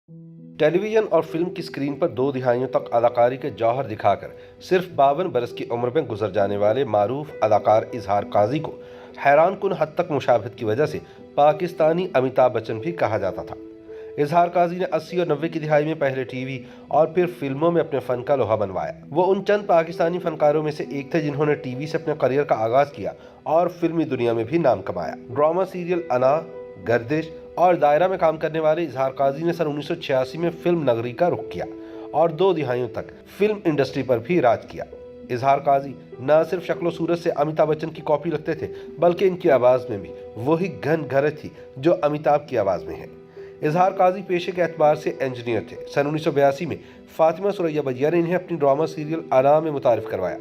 ٹیلی vision اور film کی screen پر 2 دہائیوں تک اداکاری کے جوہر دکھا کر صرف 52 برس کی عمر میں گزر جانے والے معروف اداکار اظہار قاضی کو حیران کن حد تک مشابہت کی وجہ سے پاکستانی امیتابھ بچن بھی کہا جاتا تھا۔ اظہار قاضی نے 80 اور 90 کی دہائی میں پہلے ٹی وی اور پھر فلموں میں اپنے فن کا لوہا منوایا۔ وہ ان چند پاکستانی فنکاروں میں سے ایک تھے جنہوں نے ٹی وی سے اپنے کریئر کا آغاز کیا اور فلمی دنیا میں بھی نام کمایا۔ ڈرامہ سیریل انا، گردش اور دائرہ میں کام کرنے والے اظہار قاضی نے سن 1986 میں فلم نگری کا رخ کیا اور 2 دہائیوں تک فلم انڈسٹری پر بھی راج کیا۔ اظہار قاضی نہ صرف شکل و صورت سے امیتابھ بچن کی کاپی لگتے تھے بلکہ ان کی آواز میں بھی وہی گھن گرج تھی جو امیتابھ کی آواز میں ہے۔ اظہار قاضی پیشے کے اعتبار سے انجینئر تھے۔ سن 1982 میں فاطمہ ثریا بجیا نے انہیں اپنی ڈرامہ سیریل انا میں متعارف کروایا۔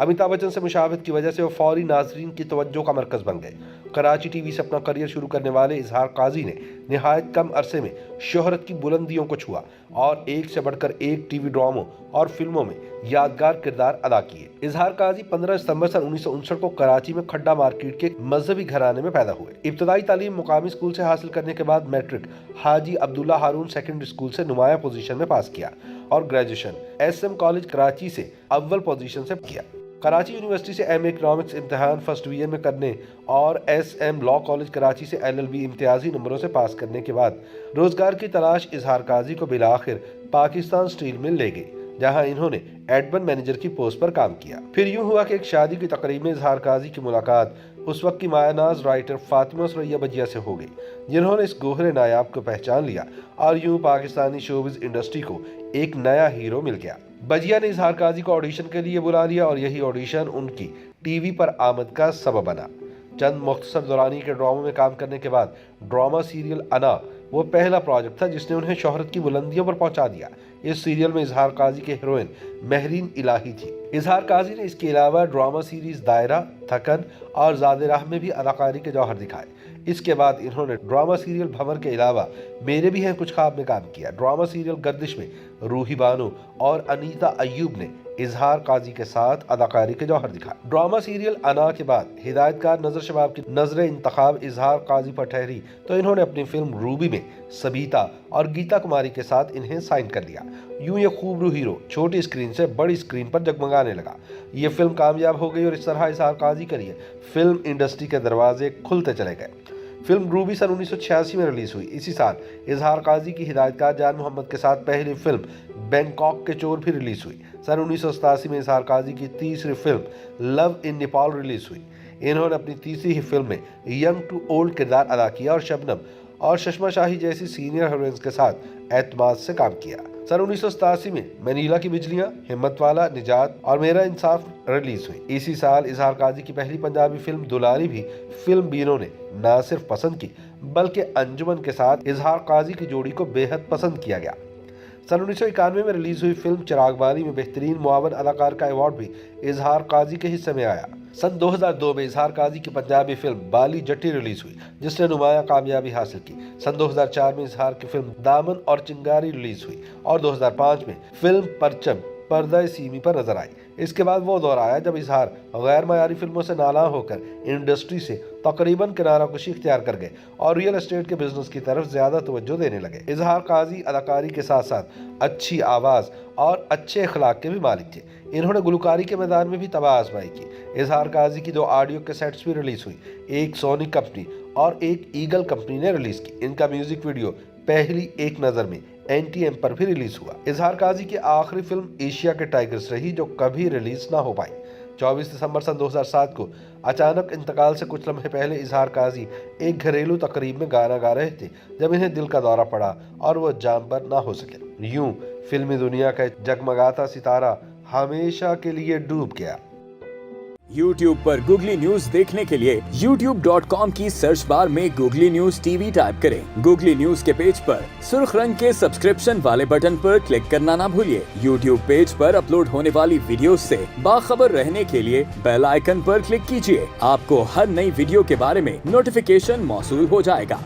امیتابھ بچن سے مشابہت کی وجہ سے وہ فوری ناظرین کی توجہ کا مرکز بن گئے۔ کراچی ٹی وی سے اپنا کریئر شروع کرنے والے اظہار قاضی نے نہایت کم عرصے میں شہرت کی بلندیوں کو چھوا اور ایک سے بڑھ کر ایک ٹی وی ڈراموں اور فلموں میں یادگار کردار ادا کیے۔ اظہار قاضی 15 ستمبر سن 1959 کو کراچی میں کھڈا مارکیٹ کے مذہبی گھرانے میں پیدا ہوئے۔ ابتدائی تعلیم مقامی اسکول سے حاصل کرنے کے بعد میٹرک حاجی عبداللہ ہارون سیکنڈری اسکول سے نمایاں پوزیشن میں پاس کیا اور graduation S M college Karachi سے اول پوزیشن سے کیا۔ کراچی یونیورسٹی سے ایم اے اکنامکس امتحان فرسٹ ڈویژن میں کرنے اور S M law college Karachi سے ایل ایل بی امتیازی نمبروں سے پاس کرنے کے بعد روزگار کی تلاش اظہار قاضی کو بالآخر پاکستان اسٹیل مل لے گئی، جہاں انہوں نے ایڈمن مینیجر کی پوسٹ پر کام کیا۔ پھر یوں ہوا کہ ایک شادی کی تقریب میں اظہار قاضی کی ملاقات اس وقت کی مایہ ناز رائٹر فاطمہ ثریا بجیا سے ہو گئی، جنہوں نے اس گوہر نایاب کو پہچان لیا اور یوں پاکستانی شوبز انڈسٹری کو ایک نیا ہیرو مل گیا۔ بجیا نے اظہار قاضی کو آڈیشن کے لیے بلا لیا اور یہی آڈیشن ان کی ٹی وی پر آمد کا سبب بنا۔ چند مختصر دورانی کے ڈراموں میں کام کرنے کے بعد ڈرامہ سیریل انا وہ پہلا پروجیکٹ تھا جس نے انہیں شہرت کی بلندیوں پر پہنچا دیا۔ اس سیریل میں اظہار قاضی کے ہیروئن مہرین الہی تھی۔ اظہار قاضی نے اس کے علاوہ ڈرامہ سیریز دائرہ، تھکن اور زاد راہ میں بھی اداکاری کے جوہر دکھائے۔ اس کے بعد انہوں نے ڈرامہ سیریل بھنور کے علاوہ میرے بھی ہیں کچھ خواب میں کام کیا۔ ڈرامہ سیریل گردش میں روحی بانو اور انیتا ایوب نے اظہار قاضی کے ساتھ اداکاری کے جوہر دکھائے۔ ڈرامہ سیریل انا کے بعد ہدایت کار نظر شباب کی نظر انتخاب اظہار قاضی پر ٹھہری تو انہوں نے اپنی فلم روبی میں سبیتا اور گیتا کماری کے ساتھ انہیں سائن کر لیا۔ یوں یہ خوبرو ہیرو چھوٹی اسکرین سے بڑی اسکرین پر جگمگانے لگا۔ یہ فلم کامیاب ہو گئی اور اس طرح اظہار قاضی کے لیے فلم انڈسٹری کے دروازے کھلتے چلے گئے۔ فلم روبی سن 1986 میں ریلیز ہوئی۔ اسی سال اظہار قاضی کی ہدایت کار جان محمد کے ساتھ پہلی فلم بینکاک کے چور بھی ریلیز ہوئی۔ سن 1987 میں اظہار قاضی کی تیسری فلم لو ان نیپال ریلیز ہوئی۔ انہوں نے اپنی تیسری ہی فلم میں ینگ ٹو اولڈ کردار ادا کیا اور شبنم اور چشمہ شاہی جیسی سینئر ہیروئنز کے ساتھ اعتماد سے کام کیا۔ سن 1987 میں منیلا کی بجلیاں، ہمت والا، نجات اور میرا انصاف ریلیز ہوئی۔ اسی سال اظہار قاضی کی پہلی پنجابی فلم دلاری بھی فلم بینوں نے نہ صرف پسند کی بلکہ انجمن کے ساتھ اظہار قاضی کی جوڑی کو بے حد پسند کیا گیا۔ سن 1991 میں ریلیز ہوئی فلم چراغ بالی میں بہترین معاون اداکار کا ایوارڈ بھی اظہار قاضی کے حصے میں آیا۔ سن 2002 میں اظہار قاضی کی پنجابی فلم بالی جٹی ریلیز ہوئی جس نے نمایاں کامیابی حاصل کی۔ سن 2004 میں اظہار کی فلم دامن اور چنگاری ریلیز ہوئی اور 2005 میں فلم پرچم پردہ سیمی پر نظر آئی۔ اس کے بعد وہ دور آیا جب اظہار غیر معیاری فلموں سے نالاں ہو کر انڈسٹری سے تقریباً کنارہ کشی اختیار کر گئے اور ریئل اسٹیٹ کے بزنس کی طرف زیادہ توجہ دینے لگے۔ اظہار قاضی اداکاری کے ساتھ ساتھ اچھی آواز اور اچھے اخلاق کے بھی مالک تھے۔ انہوں نے گلوکاری کے میدان میں بھی طبع آزمائی کی۔ اظہار قاضی کی 2 آڈیو کیسٹس بھی ریلیز ہوئی، ایک سونی کمپنی اور ایک ایگل کمپنی نے ریلیز کی۔ ان کا میوزک ویڈیو پہلی ایک نظر میں این ٹی ایم پر بھی ریلیز ہوا۔ اظہار قاضی کی آخری فلم ایشیا کے ٹائگرز رہی جو کبھی ریلیز نہ ہو پائی۔ 24 دسمبر سن 2007 کو اچانک انتقال سے کچھ لمحے پہلے اظہار قاضی ایک گھریلو تقریب میں گانا گا رہے تھے جب انہیں دل کا دورہ پڑا اور وہ جام پر نہ ہو سکے۔ یوں فلمی دنیا کا جگمگاتا ستارہ ہمیشہ کے لیے ڈوب گیا۔ یوٹیوب پر گوگلی نیوز دیکھنے کے لیے youtube.com کی سرچ بار میں googly news T V type کریں۔ گوگلی نیوز کے پیج پر سرخ رنگ کے سبسکرپشن والے بٹن پر کلک کرنا نہ بھولیے۔ یوٹیوب پیج پر اپلوڈ ہونے والی ویڈیوز سے باخبر رہنے کے لیے بیل آئیکن پر کلک کیجیے۔ آپ کو ہر نئی ویڈیو کے بارے میں نوٹیفیکیشن موصول ہو جائے گا۔